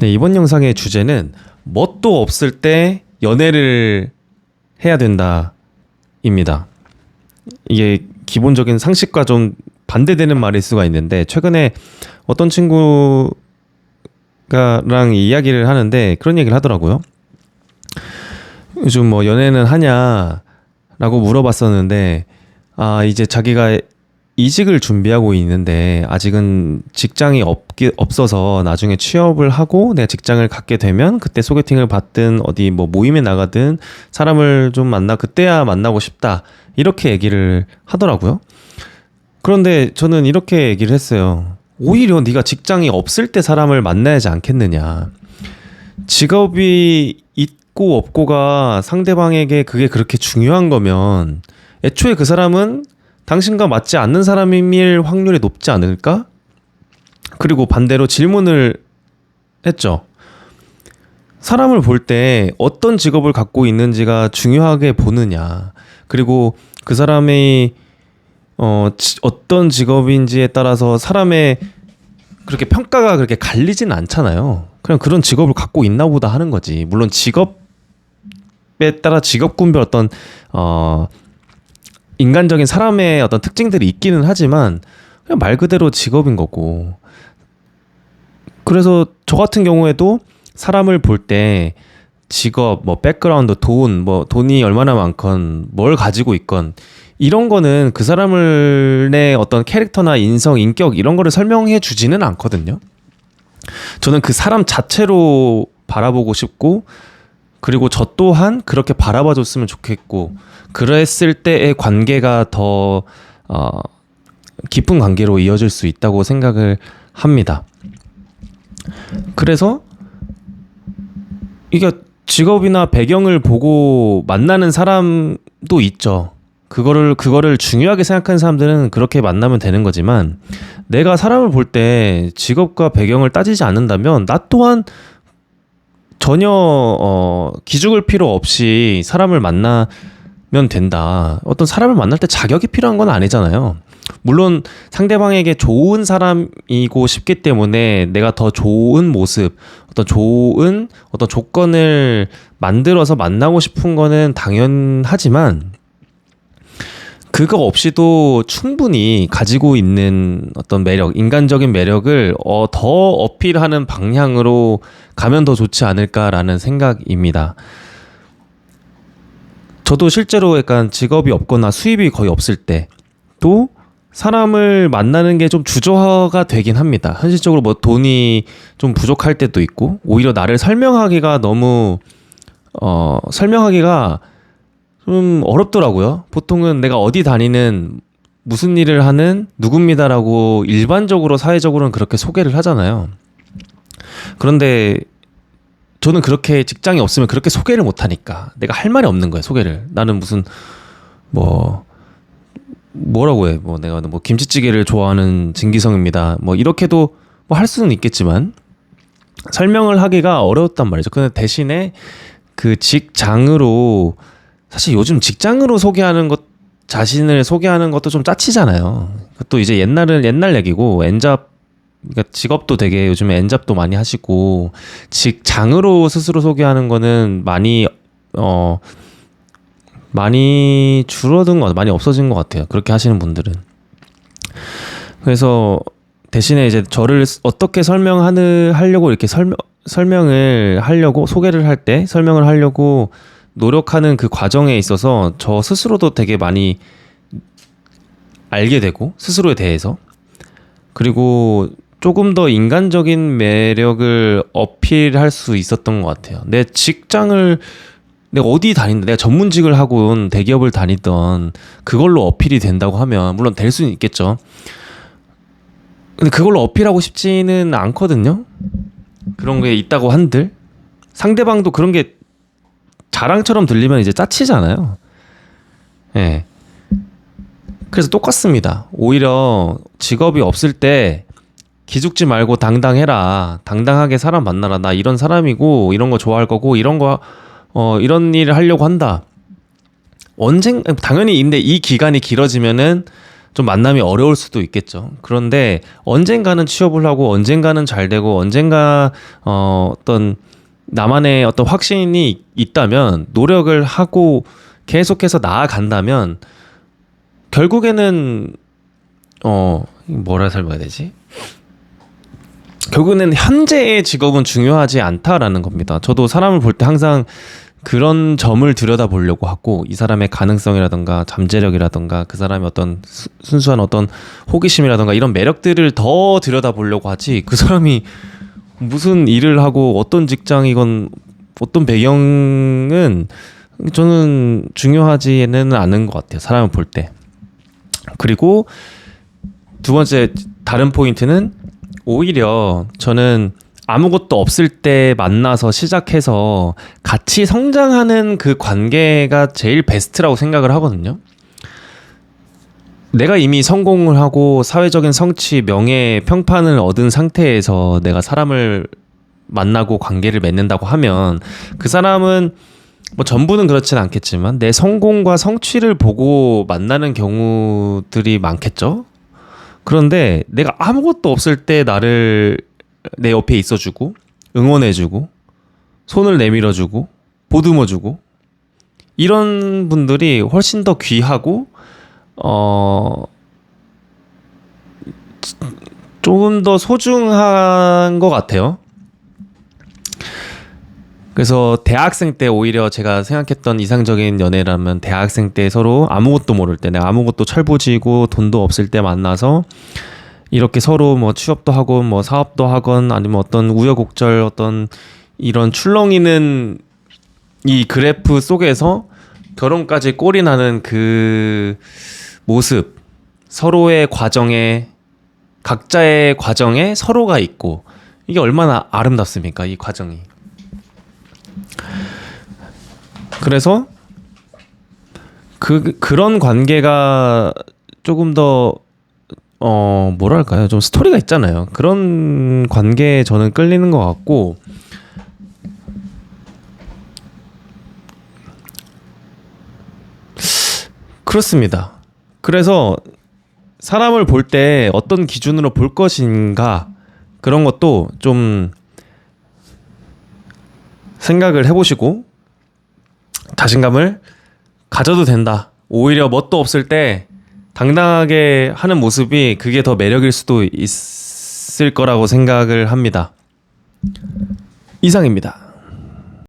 네, 이번 영상의 주제는 멋도 없을 때 연애를 해야 된다입니다. 이게 기본적인 상식과 좀 반대되는 말일 수가 있는데, 최근에 어떤 친구랑 이야기를 하는데 그런 얘기를 하더라고요. 요즘 뭐 연애는 하냐라고 물어봤었는데, 이제 자기가 이직을 준비하고 있는데 아직은 직장이 없어서 나중에 취업을 하고 내가 직장을 갖게 되면 그때 소개팅을 받든 어디 뭐 모임에 나가든 사람을 좀 그때야 만나고 싶다, 이렇게 얘기를 하더라고요. 그런데 저는 이렇게 얘기를 했어요. 오히려 네가 직장이 없을 때 사람을 만나야지 않겠느냐. 직업이 있고 없고가 상대방에게 그게 그렇게 중요한 거면 애초에 그 사람은 당신과 맞지 않는 사람일 확률이 높지 않을까? 그리고 반대로 질문을 했죠. 사람을 볼 때 어떤 직업을 갖고 있는지가 중요하게 보느냐. 그리고 그 사람이 어떤 직업인지에 따라서 사람의 그렇게 평가가 그렇게 갈리진 않잖아요. 그냥 그런 직업을 갖고 있나 보다 하는 거지. 물론 직업에 따라 직업군별 어떤 인간적인 사람의 어떤 특징들이 있기는 하지만 그냥 말 그대로 직업인 거고. 그래서 저 같은 경우에도 사람을 볼 때 직업, 뭐 백그라운드, 돈이 얼마나 많건 뭘 가지고 있건 이런 거는 그 사람의 어떤 캐릭터나 인성, 인격 이런 거를 설명해 주지는 않거든요. 저는 그 사람 자체로 바라보고 싶고, 그리고 저 또한 그렇게 바라봐 줬으면 좋겠고, 그랬을 때의 관계가 더 깊은 관계로 이어질 수 있다고 생각을 합니다. 그래서 이게 직업이나 배경을 보고 만나는 사람도 있죠. 그거를 중요하게 생각하는 사람들은 그렇게 만나면 되는 거지만, 내가 사람을 볼 때 직업과 배경을 따지지 않는다면 나 또한 전혀 기죽을 필요 없이 사람을 만나면 된다. 어떤 사람을 만날 때 자격이 필요한 건 아니잖아요. 물론 상대방에게 좋은 사람이고 싶기 때문에 내가 더 좋은 모습, 좋은 조건을 만들어서 만나고 싶은 거는 당연하지만, 그거 없이도 충분히 가지고 있는 어떤 매력, 인간적인 매력을 더 어필하는 방향으로 가면 더 좋지 않을까라는 생각입니다. 저도 실제로 약간 직업이 없거나 수입이 거의 없을 때 또 사람을 만나는 게 좀 주저가 되긴 합니다. 현실적으로 뭐 돈이 좀 부족할 때도 있고, 오히려 나를 설명하기가 좀 어렵더라고요. 보통은 내가 어디 다니는, 무슨 일을 하는 누굽니다라고 일반적으로 사회적으로는 그렇게 소개를 하잖아요. 그런데 저는 그렇게 직장이 없으면 그렇게 소개를 못하니까 내가 할 말이 없는 거예요. 소개를. 나는 무슨 뭐라고 해. 내가 김치찌개를 좋아하는 진기성입니다. 이렇게도 할 수는 있겠지만 설명을 하기가 어려웠단 말이죠. 근데 대신에 그 직장으로, 사실 요즘 직장으로 자신을 소개하는 것도 좀 짜치잖아요. 또 이제 옛날 얘기고, 그러니까 직업도 되게 요즘에 엔잡도 많이 하시고, 직장으로 스스로 소개하는 거는 많이 줄어든 것 같아요. 많이 없어진 것 같아요. 그렇게 하시는 분들은. 그래서 대신에 이제 저를 어떻게 하려고 이렇게 설명을 하려고, 소개를 할 때 설명을 하려고 노력하는 그 과정에 있어서 저 스스로도 되게 많이 알게 되고, 스스로에 대해서, 그리고 조금 더 인간적인 매력을 어필할 수 있었던 것 같아요. 내가 어디 다닌다, 내가 전문직을 하고 대기업을 다니던 그걸로 어필이 된다고 하면 물론 될 수는 있겠죠. 근데 그걸로 어필하고 싶지는 않거든요. 그런 게 있다고 한들 상대방도 그런 게 자랑처럼 들리면 이제 짜치잖아요. 예. 그래서 똑같습니다. 오히려 직업이 없을 때 기죽지 말고 당당해라. 당당하게 사람 만나라. 나 이런 사람이고 이런 거 좋아할 거고 이런 일을 하려고 한다. 당연히 근데 이 기간이 길어지면은 좀 만남이 어려울 수도 있겠죠. 그런데 언젠가는 취업을 하고 언젠가는 잘 되고 언젠가 어떤 나만의 어떤 확신이 있다면 노력을 하고 계속해서 나아간다면 결국에는 뭐라 설명해야 되지? 결국에는 현재의 직업은 중요하지 않다라는 겁니다. 저도 사람을 볼 때 항상 그런 점을 들여다보려고 하고 이 사람의 가능성이라든가 잠재력이라든가 그 사람의 어떤 순수한 어떤 호기심이라든가 이런 매력들을 더 들여다보려고 하지 그 사람이 무슨 일을 하고 어떤 직장이건 어떤 배경은 저는 중요하지는 않은 것 같아요. 사람을 볼 때. 그리고 두 번째 다른 포인트는 오히려 저는 아무것도 없을 때 만나서 시작해서 같이 성장하는 그 관계가 제일 베스트라고 생각을 하거든요. 내가 이미 성공을 하고 사회적인 성취, 명예, 평판을 얻은 상태에서 내가 사람을 만나고 관계를 맺는다고 하면 그 사람은 뭐 전부는 그렇진 않겠지만 내 성공과 성취를 보고 만나는 경우들이 많겠죠. 그런데 내가 아무것도 없을 때 나를 내 옆에 있어주고 응원해주고 손을 내밀어주고 보듬어주고 이런 분들이 훨씬 더 귀하고 조금 더 소중한 것 같아요. 그래서 대학생 때 오히려 제가 생각했던 이상적인 연애라면 대학생 때 서로 아무것도 모를 때 내가 아무것도 철부지고 돈도 없을 때 만나서 이렇게 서로 뭐 취업도 하고 뭐 사업도 하건 아니면 어떤 우여곡절 어떤 이런 출렁이는 이 그래프 속에서 결혼까지 꼴이 나는 그 모습 서로의 과정에 각자의 과정에 서로가 있고 이게 얼마나 아름답습니까 이 과정이. 그래서 그런 관계가 조금 더 뭐랄까요 좀 스토리가 있잖아요. 그런 관계에 저는 끌리는 것 같고 그렇습니다. 그래서 사람을 볼 때 어떤 기준으로 볼 것인가 그런 것도 좀 생각을 해보시고 자신감을 가져도 된다. 오히려 뭣도 없을 때 당당하게 하는 모습이 그게 더 매력일 수도 있을 거라고 생각을 합니다. 이상입니다.